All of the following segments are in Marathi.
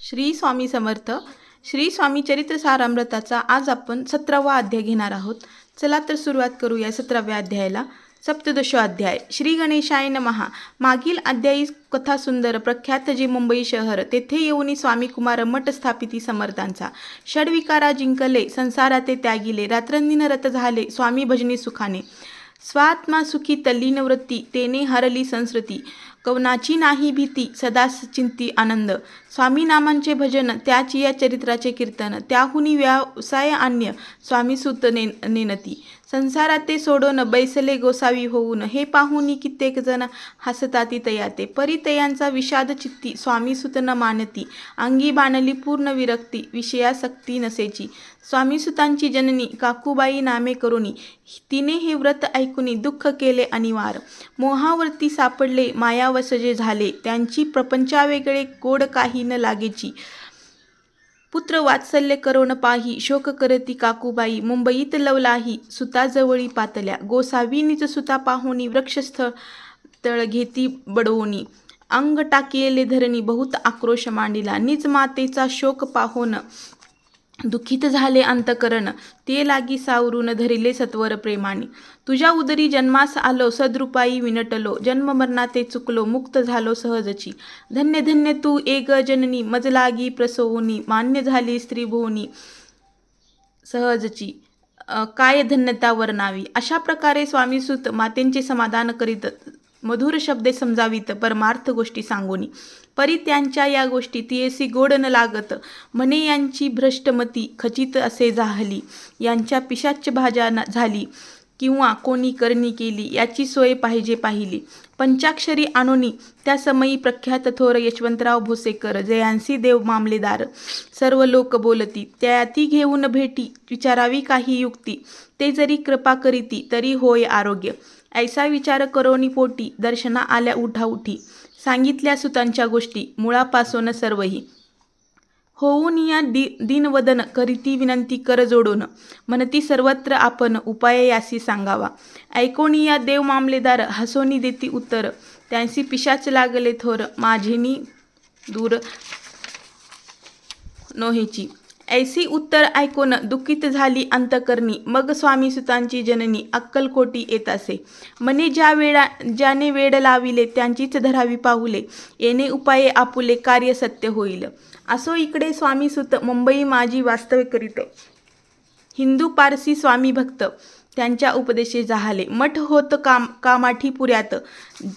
श्री स्वामी समर्थ. श्री स्वामी चरित्र सारामृताचा आज आपण 17वा अध्याय घेणार आहोत. चला तर सुरुवात करूया 17व्या अध्यायाला. सप्तदशो अध्याय. श्री गणेशाय नमः. मागील अध्यायी कथा सुंदर प्रख्यात जे मुंबई शहर तेथे येऊनी स्वामी कुमार मठ स्थापिती समर्थांचा. षडविकारा जिंकले संसाराते त्यागिले रात्रंदिन रत झाले स्वामी भजनी सुखाने. स्वात्मा सुखी तल्लीन वृत्ती तेने हरली संस्कृती. कवनाची नाही भीती सदा चिंती आनंद. स्वामी नामांचे भजन त्याची या चरित्राचे कीर्तन. त्याहुनी व्यवसाय अन्य स्वामी सुत नेनती. संसाराते सोडून बैसले गोसावी होऊन हे पाहुनी कित्येक जण हसताती तयाते. परी तयांचा विषाद चित्ती स्वामी सुत न मानती. अंगी बाणली पूर्ण विरक्ती विषयासक्ती नसेची. स्वामीसुतांची जननी काकूबाई नामे करुणी तिने हे व्रत ऐकुनी दुःख केले अनिवार. मोहावरती सापडले मायावशजे झाले त्यांची प्रपंचावेगळे गोड काही न लागेची. पुत्र वात्सल्य करोन पाही शोक करती काकूबाई. मुंबईत लवलाही सुताजवळी पातल्या. गोसावी निज सुता पाहुनी वृक्षस्थळ तळ घेती बडवूनी. अंग टाकिले धरणी बहुत आक्रोश मांडिला. निज मातेचा शोक पाहोन दुःखित झाले अंतकरण. ते लागी सावरून धरिले सत्वर प्रेमाने. तुझ्या उदरी जन्मास आलो सद्रूपाई विनटलो. जन्म मरणाते चुकलो मुक्त झालो सहजची. धन्य धन्य तू एक जननी मज लागी प्रसवूनी. मान्य झाली स्त्री भुवनी सहजची. काय धन्यता वर्णावी. अशा प्रकारे स्वामीसुत मातेंचे समाधान करीत मधुर शब्दे समजावीत परमार्थ गोष्टी सांगोनी. परी त्यांच्या या गोष्टी तियेसी गोड न लागत. म्हणे यांची भ्रष्टमती खचित असे जाहली. यांच्या पिशाच भाज्या झाली किंवा कोणी करणी केली याची सोय पाहिली. पंचाक्षरी आणोनी त्या समयी प्रख्यात थोर यशवंतराव भोसेकर जयांसी देव मामलेदार. सर्व लोक बोलती त्याती घेऊन भेटी. विचारावी काही युक्ती ते जरी कृपा करीती तरी होय आरोग्य. ऐसा विचार करोनी पोटी दर्शना आल्या उठाउठी. सांगितल्या सुतांच्या गोष्टी मुळापासून सर्वही. होऊन या दीनवदन करीती विनंती कर जोडून. म्हणती सर्वत्र आपण उपाय यासी सांगावा. ऐकोनी या देव मामलेदार हसोनी देती उत्तर. त्यांसी पिशाच लागले थोर माझेनी दूर नोहेची. ऐसी उत्तर ऐकून दुःखित झाली अंतकरणी. मग स्वामीसुतांची जननी अक्कलकोटी येत असे. म्हणे ज्याने वेड लाविले त्यांचीच धरावी पाहुले. येणे उपाये आपुले कार्य सत्य होईल. असो इकडे स्वामीसुत मुंबई माझी वास्तव्य करीत. हिंदू पारसी स्वामी भक्त त्यांच्या उपदेशे जाहले. मठ होत कामाठी पुऱ्यात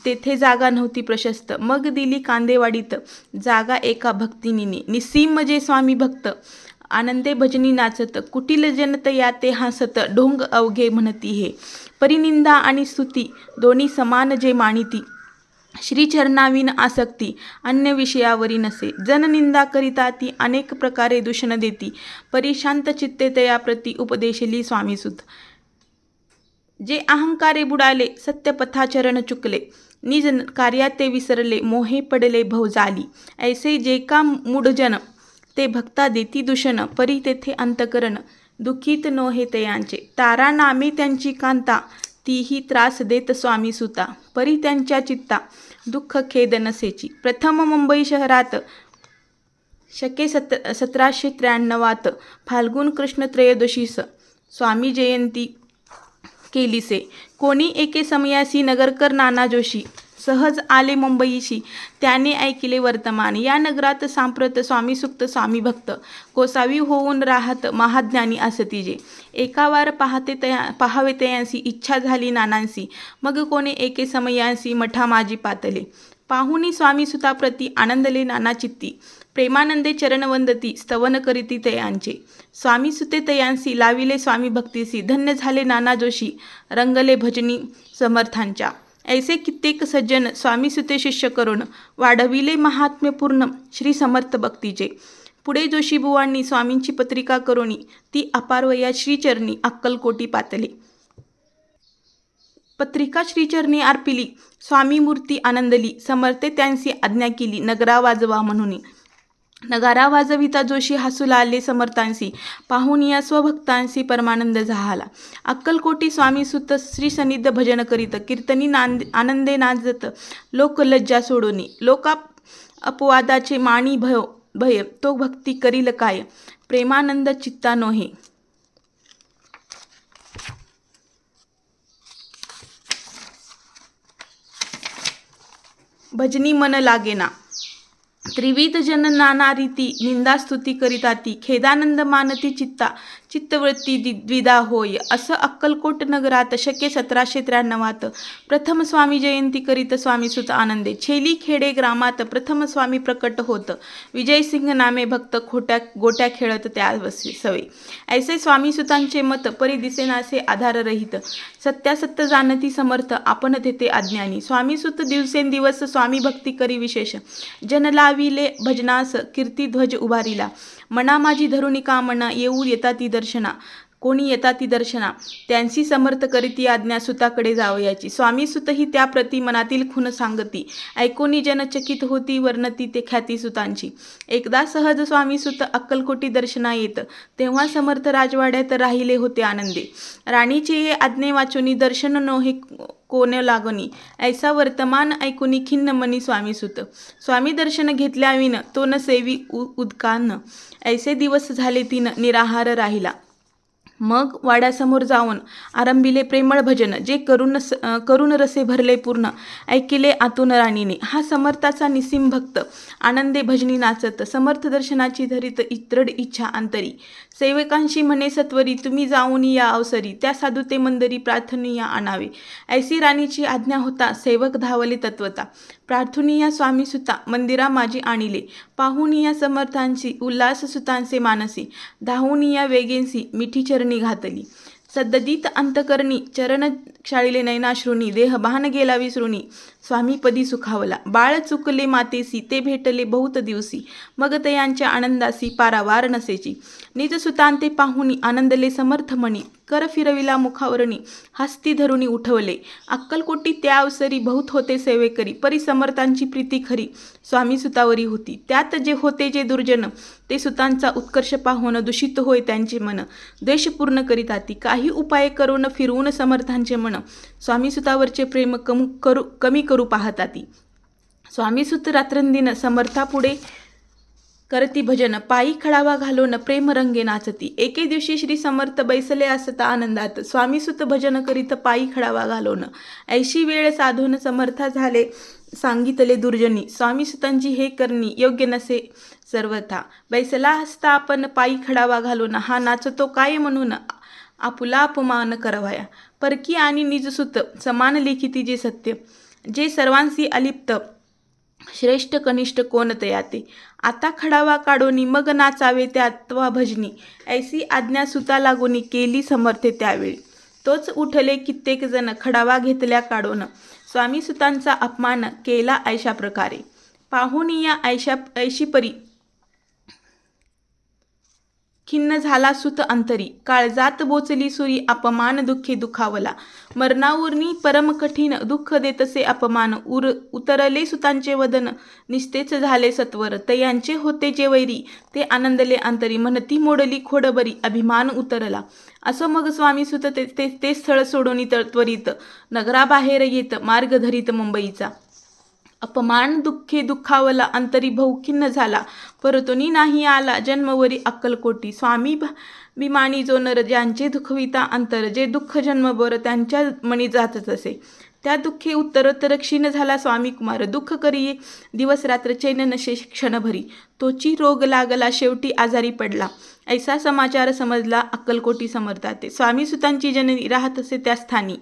तेथे जागा नव्हती प्रशस्त. मग दिली कांदेवाडीत जागा एका भक्तिनीने. निस्सीम जे स्वामी भक्त आनंदे भजनी नाचत. कुटील जनत याते हसत ढोंग अवघे म्हणती हे. परिनिंदा आणि स्तुती दोन्ही समान जे मानिती. श्रीचरणाविन आसक्ती अन्य विषयावरी नसे. जननिंदा करिता ती अनेक प्रकारे दूषण देती. परिशांत चित्ते तया प्रती उपदेशली स्वामीसुत. जे अहंकारे बुडाले सत्यपथाचरण चुकले. निज कार्याते विसरले मोहे पडले भवजाली. ऐसे जे का मूढजन ते भक्ता देती दूषण. परी तेथे अंतकरण दुःखित नोहे तयांचे. तारा नामे त्यांची कांता तीही त्रास देत स्वामीसुता. परी त्यांच्या चित्ता दुःख खेद नसेची. प्रथम मुंबई शहरात शके 1793 फाल्गुन कृष्ण त्रयोदशीस स्वामी जयंती केलीसे. कोणी एके समयासी नगरकर नाना जोशी सहज आले मुंबईशी. त्याने ऐकिले वर्तमान. या नगरात सांप्रत स्वामीसुक्त स्वामी भक्त कोसावी होऊन राहत महाज्ञानी असती जे. एकावार पाहावे तयांसी इच्छा झाली नानांसी. मग कोणी एके समयांसी मठा माझी पातले. पाहुनी स्वामीसुताप्रती आनंदले नाना चित्ती. प्रेमानंदे चरण वंदती स्तवन करीती तयांचे. स्वामीसुते तयांसी लाविले स्वामी भक्तीसी. धन्य झाले नाना जोशी रंगले भजनी समर्थांच्या. ऐसे कित्येक सज्जन स्वामीसुते शिष्य करून वाढविले महात्म्यपूर्ण श्री समर्थ भक्तीचे. पुढे जोशीबुवांनी स्वामींची पत्रिका करोनी ती अपारवया श्रीचरणी अक्कलकोटी पातले. पत्रिका श्रीचरणी अर्पिली. स्वामी मूर्ती आनंदली. समर्थे त्यांसी आज्ञा केली नगरा वाजवा म्हणून. नगारा वाजविता जोशी हसू लागले समर्थांसी. पाहून या स्वभक्तांसी परमानंद झाला. अक्कलकोटी स्वामीसुत श्री सन्निध भजन करीत. कीर्तनी आनंदे नाचत लोक लज्जा सोडूनी. लोका अपवादाचे माणी भव भय तो भक्ती करील काय, प्रेमानंद चित्ता नोहे. भजनी मन लागेना. त्रिविध जन नाना रीती, निंदा स्तुती करीताती, खेदानंद मानती चित्ता, चित्तवृत्ती द्विधा होय. असं अक्कलकोट नगरात शके 1793 प्रथम स्वामी जयंती करीत स्वामीसुत आनंदे. छेली खेडे ग्रामात प्रथम स्वामी प्रकट होत, विजयसिंग नामे भक्त गोट्या खेळत त्या सवे. ऐसे स्वामीसुतांचे मत परी दिसेनासे आधाररहित, सत्यासत्य जाणती समर्थ आपण तेथे अज्ञानी. स्वामीसुत दिवसेंदिवस स्वामी भक्ती करी विशेष, जन लाविले भजनास कीर्ती ध्वज उभारिला. मना माझी धरुणी कामना, येऊ येताती दर्शना. कोणी येताती दर्शना, त्यांची समर्थ करीती आज्ञा, सुताकडे जावयाची. स्वामी सुतही त्या प्रती मनातील खून सांगती, ऐकोनी जन चकित होती, वर्णती ते ख्याती सुतांची. एकदा सहज स्वामी सुत अक्कलकोटी दर्शना येत, तेव्हा समर्थ राजवाड्यात राहिले होते आनंदे. राणीचे ये आज्ञे वाचुनी, दर्शन नोहे कोण लागणी, ऐसा वर्तमान ऐकुनी खिन्न मनी स्वामीसुत. स्वामी दर्शन घेतल्याविन तो न सेवी उदकान, ऐसे दिवस झाले तीन निराहार राहिला. मग वाड्यासमोर जाऊन आरंभिले प्रेमळ भजन, जे करुण रसे भरले पूर्ण, ऐकिले आतून राणीने. हा समर्थाचा निसीम भक्त आनंदे भजनी नाचत, समर्थ दर्शनाची धरीत दृढ इच्छा अंतरी. सेवकांशी म्हणे सत्वरी, तुम्ही जाऊन या अवसरी, त्या साधू ते मंदरी प्रार्थनीया आणावे. ऐसी राणीची आज्ञा होता, सेवक धावले तत्वता. प्रार्थनीया स्वामी सुता मंदिरा माझी आणिले, पाहुनिया समर्थांची उल्हास सुतांचे मानसी. धावूनिया वेगेंसी मिठी चरणी घातली, सद्दीत अंतकरणी चरण क्षाळिले नयनाश्रुनी. देह भान गेला विसरुनी, स्वामीपदी सुखावला. बाळ चुकले मातेसी, ते भेटले बहुत दिवसी, मग तयांच्या आनंदासी पारावार नसेची. निज सुतांते पाहुनी आनंदले समर्थ मणी, कर फिरविला मुखावरणी, हस्ती धरुणी उठवले. अक्कलकोटी त्या अवसरी बहुत होते सेवेकरी, परी समर्थांची प्रीती खरी स्वामी सुतावरी होती. त्यात जे होते जे दुर्जन, ते सुतांचा उत्कर्ष पाहून दूषित होय त्यांचे मन. द्वेष पूर्ण करीताती, काही उपाय करून फिरवून समर्थांचे मन, स्वामीसुतावरचे प्रेम कमी करू पाहताती. स्वामीसुत रात्रंदिन समर्थापुढे करती भजन, पायी खडावा घालून प्रेम रंगे नाचती. एके दिवशी श्री समर्थ बैसले असता आनंदात, स्वामीसुत भजन करीत पायी खडावा घालून. ऐशी वेळ साधून समर्था झाले सांगितले दुर्जनी, स्वामीसुतांची हे करणी योग्य नसे सर्वथा. बैसला असता आपण पायी खडावा घालून, हा नाचतो काय म्हणून आपुला अपमान करावया. परकी आणि निजसुत समान लेखिती जे सत्य, जे सर्वांशी अलिप्त, श्रेष्ठ कनिष्ठ कोण तयाते. आता खडावा काढोनी मग नाचावे त्यात्वा भजनी, ऐसी आज्ञा सुता लागोनी केली समर्थे त्यावेळी. तोच उठले कित्येक जण खडावा घेतल्या काढून, स्वामी सुतांचा अपमान केला ऐशा प्रकारे. पाहुनिया ऐशी परी खिन्न झाला सुत अंतरी, काळजात बोचली सुरी अपमान दुःखे दुखावला. मरणाऊर्णी परम कठीण दुःख देतसे अपमान, उतरले सुतांचे वदन निस्तेच झाले सत्वर. तयांचे होते जे वैरी ते आनंदले अंतरी, म्हणती मोडली खोडबरी अभिमान उतरला. असं मग स्वामी सुत ते स्थळ सोडून त्वरित नगराबाहेर येत मार्ग धरीत मुंबईचा. अपमान दुःखे दुःखावला अंतरी बहुखिन्न झाला, परतुनी नाही आला जन्मवरी अक्कलकोटी. स्वामी विमानी जो नर ज्यांचे दुःखविता अंतर, जे दुःख जन्मभर त्यांच्या मनी जातच असे. त्या दुःखे उत्तरोत्तर क्षीण झाला स्वामी कुमार, दुःख करी दिवस रात्र चैन नशे क्षणभरी. तोची रोग लागला शेवटी आजारी पडला, ऐसा समाचार समजला अक्कलकोटी समर्थाते. स्वामी सुतांची जननी राहत असे त्या स्थानी,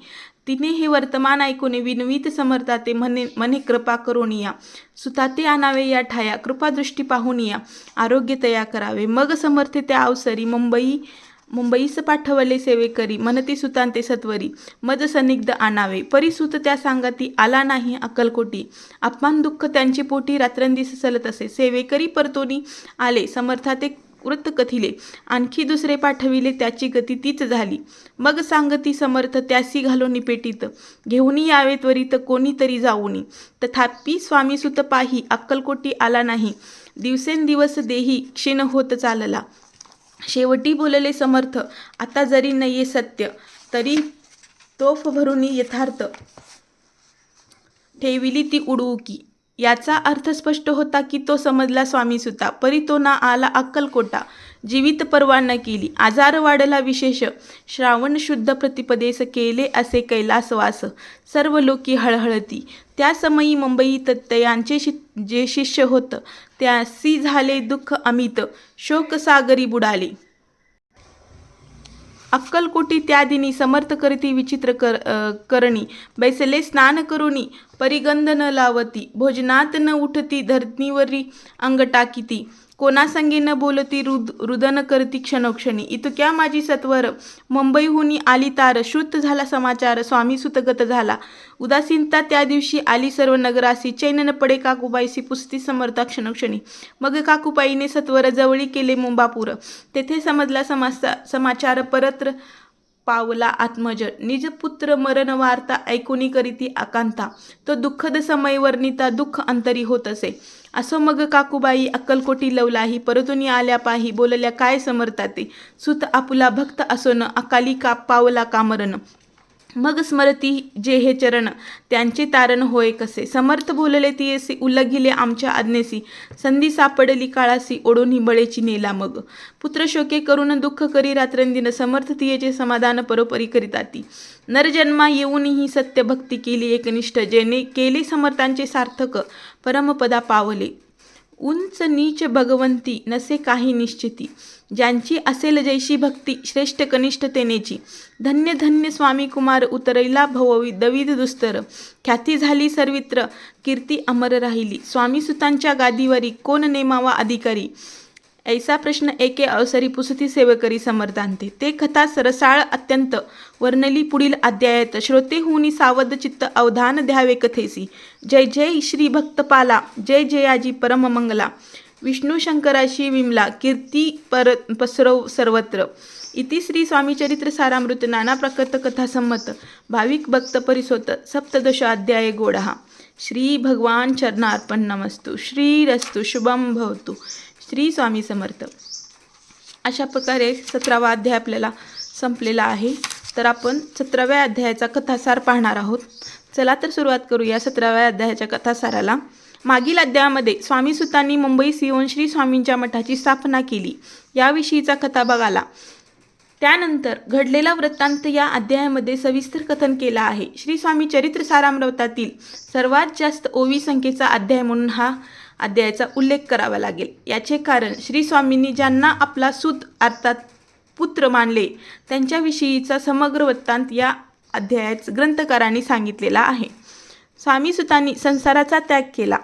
तिने हे वर्तमान ऐकून विनवीत समर्थाते मने कृपा करून या. सुताते आणावे या ठाया, कृपादृष्टी पाहून या, आरोग्य तया करावे. मग समर्थे त्या अवसरी मुंबईस पाठवले सेवेकरी, म्हणती सुतांते सत्वरी मज सनिग्ध आणावे. परिसुत त्या सांगती आला नाही अक्कलकोटी, अपमान दुःख त्यांची पोटी रात्रंदिस चलत असे. सेवेकरी परतोनी आले समर्थाते वृत्त कथिले, आणखी दुसरे पाठविले त्याची गती तीच झाली. मग सांगती समर्थ त्यासी घालून पेटीत, घेऊन यावे त्वरित कोणीतरी जाऊनी. तथापि स्वामी सुत पाही अक्कलकोटी आला नाही, दिवसेंदिवस देही क्षीण होत चालला. शेवटी बोलले समर्थ, आता जरी नये सत्य तरी तोफ भरून यथार्थ ठेविली ती उडवू की. याचा अर्थ स्पष्ट होता की तो समजला स्वामीसुता, परी तो ना आला अक्कलकोटा. जीवित परवा न केली, आजार वाढला विशेष. श्रावण शुद्ध प्रतिपदेस केले असे कैलासवास. सर्व लोकी हळहळती. त्या समयी मुंबईत तयांचे जे शिष्य होत, त्यासी झाले दुःख अमित. शोकसागरी बुडाले. अक्कलकोटी त्या दिनी समर्थ करीती विचित्र करणी. बैसले स्नान करुणी, परिगंध न लावती. भोजनात न उठती, धरणीवरी अंग टाकीती. कोणासंगी न बोलती, रुदन करती क्षणोक्षणी. इतक्या माझी सत्वर मुंबईहुनी आली तार. श्रुत झाला समाचार, स्वामी सुतगत झाला. उदासीनता त्या दिवशी आली सर्व नगरासी. चैन न पडे काकूबाईसी, पुसती समर्था क्षणोक्षणी. मग काकूबाईने सत्वर जवळी केले मुंबापूर. तेथे समजला समाचार, परत्र पावला आत्मज. निजपुत्र मरण वार्ता ऐकुनी करीती आकांता. तो दुःखद समय वर्णिता, दुःख अंतरी होत असे. असो मग काकूबाई अक्कलकोटी लवलाही. परतुनी आल्या पाही, बोलल्या काय समर्था ते. सुत आपुला भक्त असोन, अकाली का पावला कामरण. मग स्मरती जे हे चरण, त्यांचे तारण होय कसे. समर्थ बोलले तियेसी, उल्लघिले आमच्या आज्ञेसी. संधी सापडली काळासी, ओढून बळेची नेला मग. पुत्र शोके करून दुःख करी रात्रंदिन. समर्थ तियेचे समाधान परोपरी करीताती. नरजन्मा येऊनही सत्य भक्ती केली एकनिष्ठ. जेणे केले समर्थांचे सार्थक, परमपदा पावले. उंच नीच भगवंती नसे काही निश्चिती. ज्यांची असेल जैशी भक्ती, श्रेष्ठ कनिष्ठ तेनेची. धन्य धन्य स्वामी कुमार, उतरैला भववी दविद दुस्तर. ख्याती झाली सर्वित्र, कीर्ती अमर राहिली. स्वामीसुतांच्या गादीवरी कोण नेमावा अधिकारी. ऐसा प्रश्न एके अवसरी पुसती सेवकरी समर्थांते. ते कथा सरसाळ अत्यंत वर्णली पुढील अध्यायात. श्रोतेहुनी सावध चित्त अवधान द्यावे कथेसी. जय जय श्री भक्तपाला, जय जयाजी परम मंगला. विष्णू शंकराशी विमला, कीर्ती पसरव सर्वत्र. इति श्री स्वामीचरित्र सारामृत नाना प्रकृत कथा संमत. भाविक भक्त परिसोत सप्तदश अध्याय गोडहा. श्री भगवान चरणार्पण नमस्तु. श्रीरस्तु शुभम भवतु. श्री स्वामी समर्थ. अशा प्रकारे 17वा अध्याय आपल्याला संपलेला आहे. तर आपण 17व्या अध्यायाचा कथासार पाहणार आहोत. चला तर सुरुवात करूया 17व्या अध्यायाच्या कथासाराला. मागील अध्यायामध्ये स्वामीसुतांनी मुंबईस येऊन श्री स्वामींच्या मठाची स्थापना केली, याविषयीचा कथा बघाला. त्यानंतर घडलेला वृत्तांत या अध्यायामध्ये सविस्तर कथन केला आहे. श्री स्वामी चरित्र सारामृतातील सर्वात जास्त ओवी संख्येचा अध्याय म्हणून हा अध्यायाचा उल्लेख करावा लागेल. याचे कारण श्री स्वामींनी ज्यांना आपला सूत अर्थात पुत्र मानले, त्यांच्याविषयीचा समग्र वृत्तांत या अध्यायात ग्रंथकारांनी सांगितलेला आहे. स्वामीसुतांनी संसाराचा त्याग केला,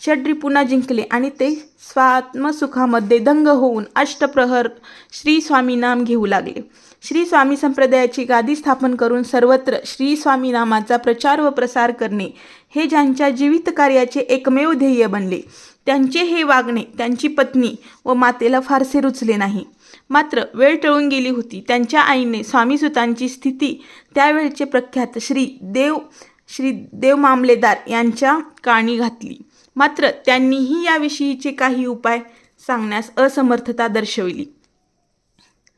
षड्रिपुना जिंकले आणि ते स्वात्मसुखामध्ये दंग होऊन अष्टप्रहर श्री स्वामी नाम घेऊ लागले. श्री स्वामी संप्रदायाची गादी स्थापन करून सर्वत्र श्री स्वामी नामाचा प्रचार व प्रसार करणे हे ज्यांच्या जीवित कार्याचे एकमेव ध्येय बनले. त्यांचे हे वागणे त्यांची पत्नी व मातेला फारसे रुचले नाही. मात्र वेळ टळून गेली होती. त्यांच्या आईने स्वामीसुतांची स्थिती त्यावेळचे प्रख्यात श्री देव मामलेदार यांच्या कानी घातली. मात्र त्यांनीही याविषयीचे काही उपाय सांगण्यास असमर्थता दर्शविली.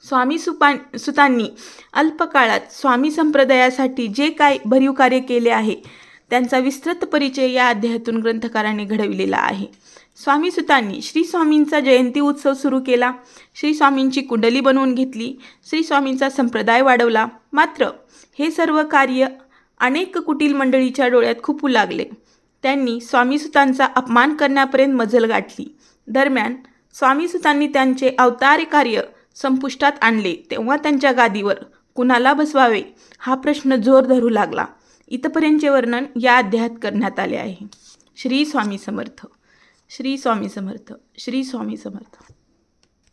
स्वामीसुतांनी अल्पकाळात स्वामी संप्रदायासाठी जे काय भरीव कार्य केले आहे, त्यांचा विस्तृत परिचय या अध्यायातून ग्रंथकारांनी घडविलेला आहे. स्वामीसुतांनी श्री स्वामींचा जयंती उत्सव सुरू केला, श्री स्वामींची कुंडली बनवून घेतली, श्री स्वामींचा संप्रदाय वाढवला. मात्र हे सर्व कार्य अनेक कुटील मंडळीच्या डोळ्यात खुपू लागले. त्यांनी स्वामीसुतांचा अपमान करण्यापर्यंत मजल गाठली. दरम्यान स्वामीसुतांनी त्यांचे अवतारी कार्य संपुष्टात आणले तेव्हा त्यांच्या गादीवर कुणाला बसवावे हा प्रश्न जोर धरू लागला. इथपर्यंतचे वर्णन या अध्यायात करण्यात आले आहे. श्री स्वामी समर्थ. श्री स्वामी समर्थ. श्री स्वामी समर्थ.